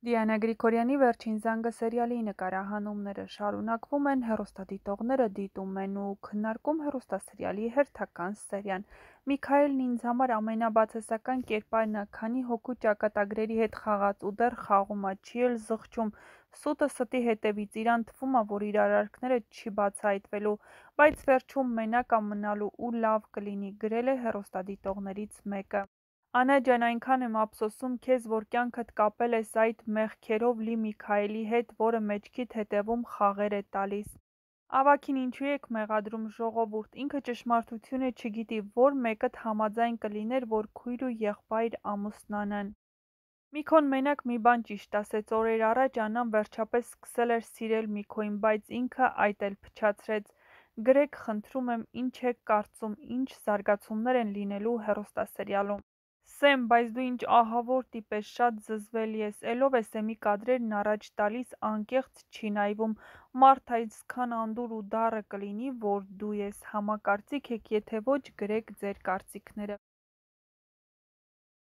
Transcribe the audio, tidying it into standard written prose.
Դիանա Գրիգորյանի «Վերջին զանգը» սերիալի նկարահանումները շարունակվում են, հեռուստադիտողները դիտում են ու քննարկում հեռուստասերիալի հերթական սերիան։ Միքայելն ինձ համար ամենաբացասական կերպարն ա, քանի հոգու ճակատագրերի հետ խաղաց ու դեռ խաղում ա, չի էլ զղջում, սուտը ստի հետևից, իրան թվում ա, որ իր արարքները չի բացահայտվելու, բայց վերջում մենակ ա մնալու ու լավ կլինի, գրել է հեռուստադիտողներից մեկը։ Անա ջան, այնքան եմ ափսոսում քեզ, որ կյանքդ կապել ես այդ մեղքերով լի Միքայելի հետ, որը մեջքիդ հետևում խաղեր է տալիս։ Ավագին ինչու եք մեղադրում, ժողովուրդ, ինքը ճշմարտությունը չգիտի, որ մեկդ համաձայն կլիներ, որ քույր ու եղբայր ամուսնանան։ Միքոն մենակ մի բան ճիշտ ասեց, օրեր առաջ Անան վերջապես սկսել էր սիրել Միքոյին, բայց ինքը այդ էլ փչացրեց։ Գրեք խնդրում եմ, ինչ եք կարծում, ինչ զարգացումներ են լինելու հեռուստասերիալում։ Սեմ, բայց դու ինչ ահավոր տիպ ես, շատ զզվելի ես, էլով է Սեմի կադրերն առաջ տալիս, անկեղծ չի նայվում, մարդ այսքան անդուր ու դառը կլինի, որ դու ես, համակարծիք եք, եթե ոչ գրեք ձեր կարծիքները։